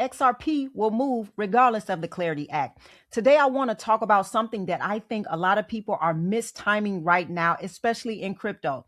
XRP will move regardless of the Clarity Act. Today, I want to talk about something that I think a lot of people are mistiming right now, especially in crypto.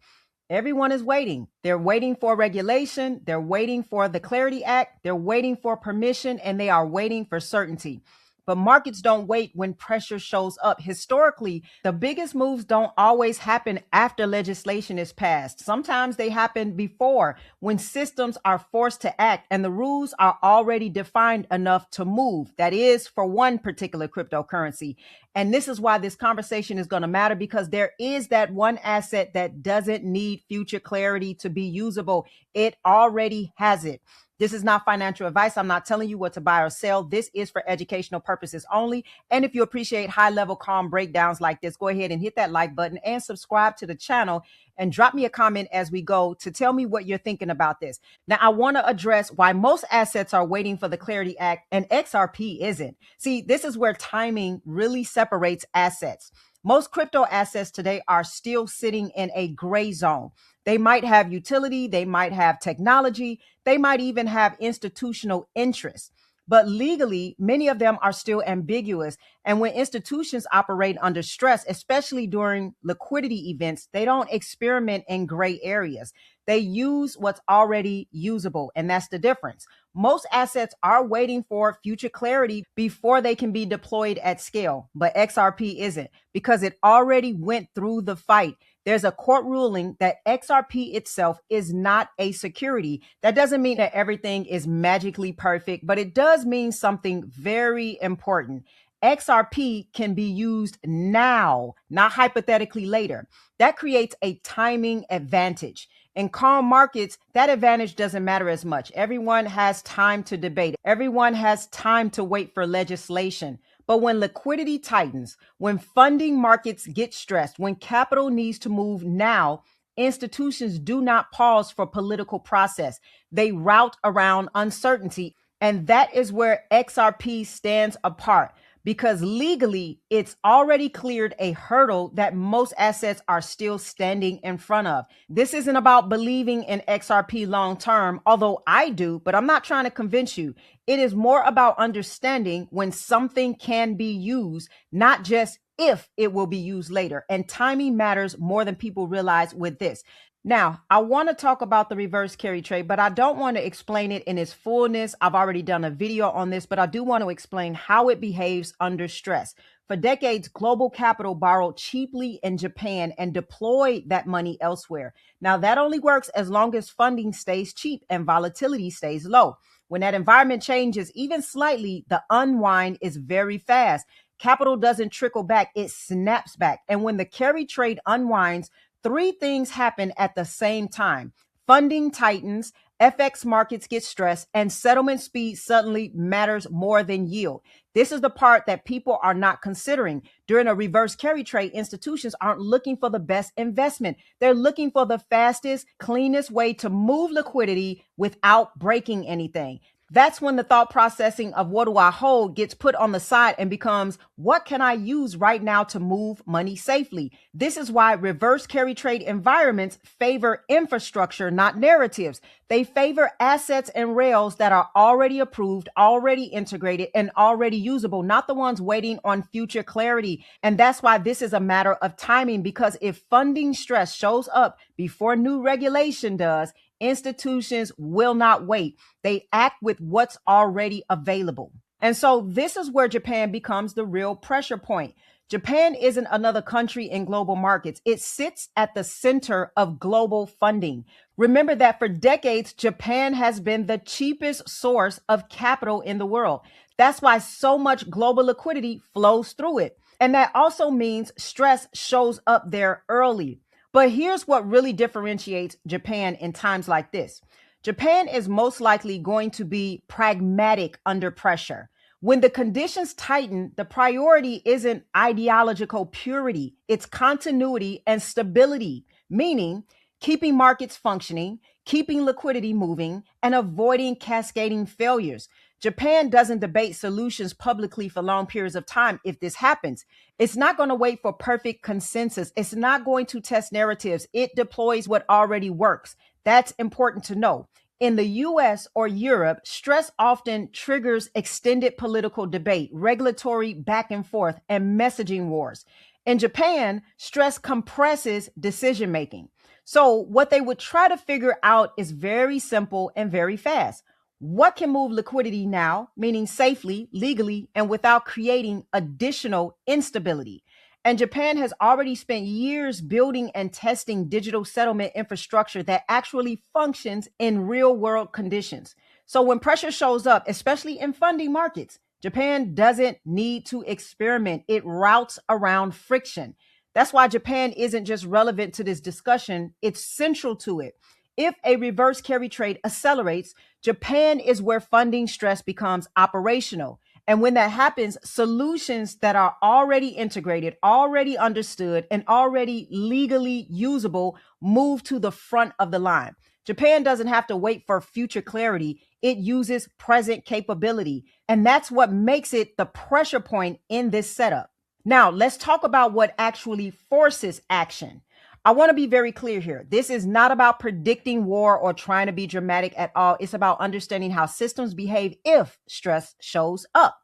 Everyone is waiting. They're waiting for regulation. They're waiting for the Clarity Act. They're waiting for permission, and they are waiting for certainty. But markets don't wait when pressure shows up. Historically, the biggest moves don't always happen after legislation is passed. Sometimes they happen before, when systems are forced to act and the rules are already defined enough to move. That is, for one particular cryptocurrency. And this is why this conversation is going to matter, because there is that one asset that doesn't need future clarity to be usable. It already has it. This is not financial advice. I'm not telling you what to buy or sell. This is for educational purposes only. And if you appreciate high-level calm breakdowns like this, go ahead and hit that like button and subscribe to the channel and drop me a comment as we go to tell me what you're thinking about this. Now, I want to address why most assets are waiting for the Clarity Act and XRP isn't. See, this is where timing really separates assets. Most crypto assets today are still sitting in a gray zone. They might have utility, they might have technology, they might even have institutional interest. But legally, many of them are still ambiguous. And when institutions operate under stress, especially during liquidity events, they don't experiment in gray areas. They use what's already usable, and that's the difference. Most assets are waiting for future clarity before they can be deployed at scale, but XRP isn't, because it already went through the fight. There's a court ruling that XRP itself is not a security. That doesn't mean that everything is magically perfect, but it does mean something very important. XRP can be used now, not hypothetically later. That creates a timing advantage. In calm markets, that advantage doesn't matter as much. Everyone has time to debate. Everyone has time to wait for legislation. But when liquidity tightens, when funding markets get stressed, when capital needs to move now, institutions do not pause for political process. They route around uncertainty. And that is where XRP stands apart, because legally it's already cleared a hurdle that most assets are still standing in front of. This isn't about believing in XRP long term, although I do, but I'm not trying to convince you. It is more about understanding when something can be used, not just if it will be used later. And timing matters more than people realize with this. Now, I want to talk about the reverse carry trade, but I don't want to explain it in its fullness. I've already done a video on this, but I do want to explain how it behaves under stress. For decades, global capital borrowed cheaply in Japan and deployed that money elsewhere. Now, that only works as long as funding stays cheap and volatility stays low. When that environment changes even slightly, the unwind is very fast. Capital doesn't trickle back, it snaps back. And when the carry trade unwinds, three things happen at the same time. Funding tightens, FX markets get stressed, and settlement speed suddenly matters more than yield. This is the part that people are not considering. During a reverse carry trade, institutions aren't looking for the best investment. They're looking for the fastest, cleanest way to move liquidity without breaking anything. That's when the thought processing of what do I hold gets put on the side and becomes, what can I use right now to move money safely? This is why reverse carry trade environments favor infrastructure, not narratives. They favor assets and rails that are already approved, already integrated, and already usable, not the ones waiting on future clarity. And that's why this is a matter of timing, because if funding stress shows up before new regulation does, institutions will not wait. They act with what's already available. And so this is where Japan becomes the real pressure point. Japan isn't another country in global markets. It sits at the center of global funding. Remember that for decades, Japan has been the cheapest source of capital in the world. That's why so much global liquidity flows through it. And that also means stress shows up there early. But here's what really differentiates Japan in times like this. Japan is most likely going to be pragmatic under pressure. When the conditions tighten, the priority isn't ideological purity, it's continuity and stability, meaning keeping markets functioning, keeping liquidity moving, and avoiding cascading failures. Japan doesn't debate solutions publicly for long periods of time. If this happens, it's not going to wait for perfect consensus. It's not going to test narratives. It deploys what already works. That's important to know. In the US or Europe, stress often triggers extended political debate, regulatory back and forth, and messaging wars. In Japan, stress compresses decision making. So, what they would try to figure out is very simple and very fast. What can move liquidity now, meaning safely, legally, and without creating additional instability? And Japan has already spent years building and testing digital settlement infrastructure that actually functions in real world conditions. So when pressure shows up, especially in funding markets, Japan doesn't need to experiment. It routes around friction. That's why Japan isn't just relevant to this discussion, it's central to it. If a reverse carry trade accelerates, Japan is where funding stress becomes operational. And when that happens, solutions that are already integrated, already understood, and already legally usable move to the front of the line. Japan doesn't have to wait for future clarity. It uses present capability. And that's what makes it the pressure point in this setup. Now, let's talk about what actually forces action. I want to be very clear here. This is not about predicting war or trying to be dramatic at all. It's about understanding how systems behave if stress shows up.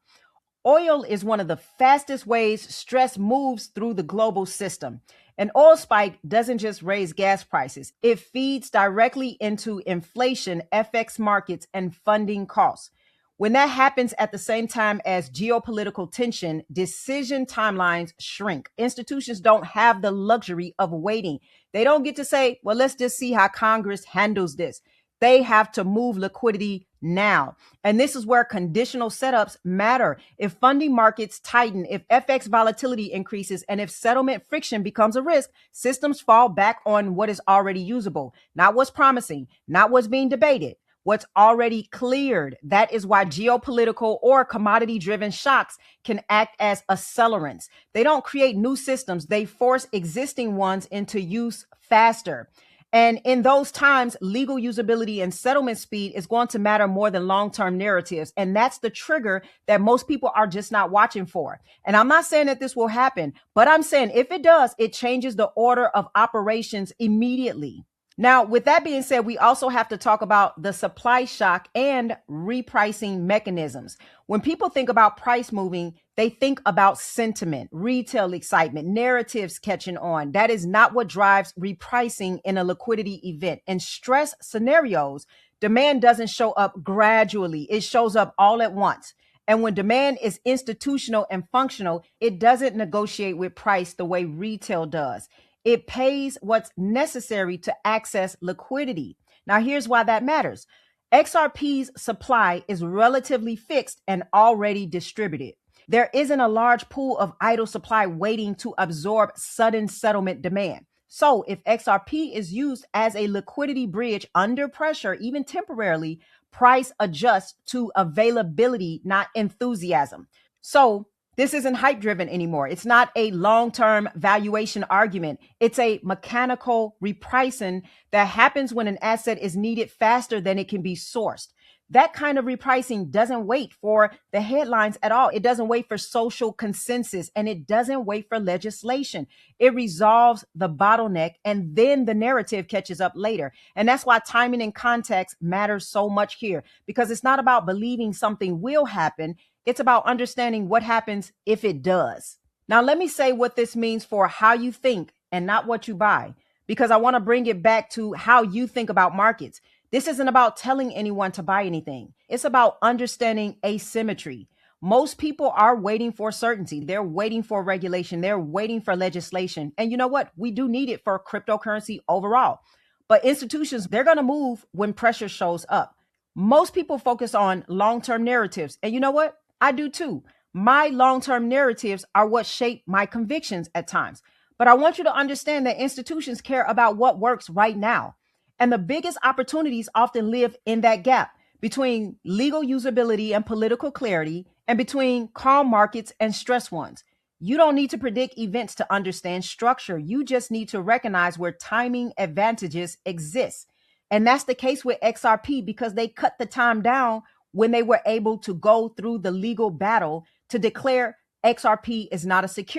Oil is one of the fastest ways stress moves through the global system. An oil spike doesn't just raise gas prices, it feeds directly into inflation, FX markets, and funding costs. When that happens at the same time as geopolitical tension, decision timelines shrink. Institutions don't have the luxury of waiting. They don't get to say, well, let's just see how Congress handles this. They have to move liquidity now. And this is where conditional setups matter. If funding markets tighten, if FX volatility increases, and if settlement friction becomes a risk, systems fall back on what is already usable, not what's promising, not what's being debated, what's already cleared. That is why geopolitical or commodity driven shocks can act as accelerants. They don't create new systems, they force existing ones into use faster. And in those times, legal usability and settlement speed is going to matter more than long-term narratives. And that's the trigger that most people are just not watching for. And I'm not saying that this will happen, but I'm saying if it does, it changes the order of operations immediately. Now, with that being said, we also have to talk about the supply shock and repricing mechanisms. When people think about price moving, they think about sentiment, retail excitement, narratives catching on. That is not what drives repricing in a liquidity event. In stress scenarios, demand doesn't show up gradually. It shows up all at once. And when demand is institutional and functional, it doesn't negotiate with price the way retail does. It pays what's necessary to access liquidity. Now, here's why that matters. XRP's supply is relatively fixed and already distributed. There isn't a large pool of idle supply waiting to absorb sudden settlement demand. So if XRP is used as a liquidity bridge under pressure, even temporarily, price adjusts to availability, not enthusiasm. So this isn't hype driven anymore. It's not a long-term valuation argument. It's a mechanical repricing that happens when an asset is needed faster than it can be sourced. That kind of repricing doesn't wait for the headlines at all. It doesn't wait for social consensus, and it doesn't wait for legislation. It resolves the bottleneck, and then the narrative catches up later. And that's why timing and context matters so much here, because it's not about believing something will happen. It's about understanding what happens if it does. Now, let me say what this means for how you think and not what you buy, because I want to bring it back to how you think about markets. This isn't about telling anyone to buy anything. It's about understanding asymmetry. Most people are waiting for certainty. They're waiting for regulation. They're waiting for legislation. And you know what? We do need it for cryptocurrency overall. But institutions, they're going to move when pressure shows up. Most people focus on long-term narratives. And you know what? I do too. My long-term narratives are what shape my convictions at times. But I want you to understand that institutions care about what works right now. And the biggest opportunities often live in that gap between legal usability and political clarity, and between calm markets and stress ones. You don't need to predict events to understand structure. You just need to recognize where timing advantages exist. And that's the case with XRP, because they cut the time down when they were able to go through the legal battle to declare XRP is not a security.